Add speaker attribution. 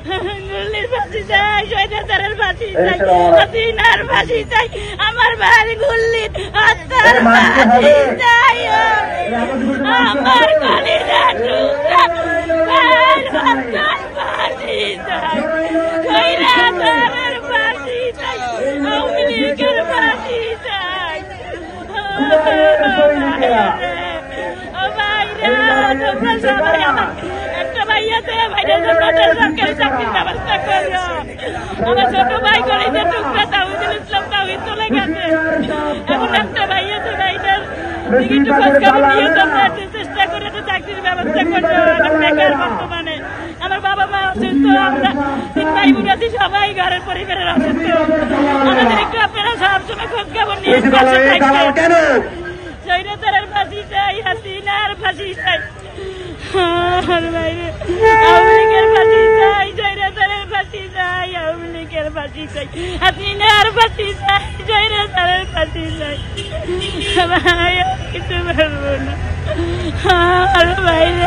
Speaker 1: গুলির ফাঁসি চাই, স্বৈরাচারের ফাঁসি চাই, হাসিনার ফাঁসি চাই, আমার ভাইয়ের গুলির হত্যার ফাঁসি চাই, আমার কলিজার টুকরা ভাইয়ের হত্যার ফাঁসি চাই, স্বৈরাচারের ফাঁসি চাই, আওয়ামী লীগের ফাঁসি চাই। তোমরা সবাই একটা ভাই আছে, ভাইয়ের জন্য সরকারি চাকরির ব্যবস্থা করো। আমার ছোট ভাই গরিবের টুকরা তাহিদুল ইসলাম তাহিদ চলে গেছে, এখন একটা ভাই আছে, ভাইটার একটু খোঁজ খবর নিয়ে তোমরা চেষ্টা করে চাকরির ব্যবস্থা করো। আমার বেকার বর্তমানে, আমার বাবা মা অসুস্থ, আমরা 3 ভাই বোন আছি, সবাই ঘরের পরিবারের অসুস্থ। আমাদের একটু আপনারা সবসময় খোঁজ খবর নিয়ে স্বৈরাচারের ফাঁসি চাই, হাসিনার ফাঁসি চাই, আমার বাইরে আওয়ামী লীগের ফাঁসি চাই, স্বৈরাচারের ফাঁসি চাই, আওয়ামী লীগের ফাঁসি চাই, হাসিনার ফাঁসি চাই, স্বৈরাচারের ফাঁসি চাই। ভাই কিছু বলবো না, আমার বাইরে।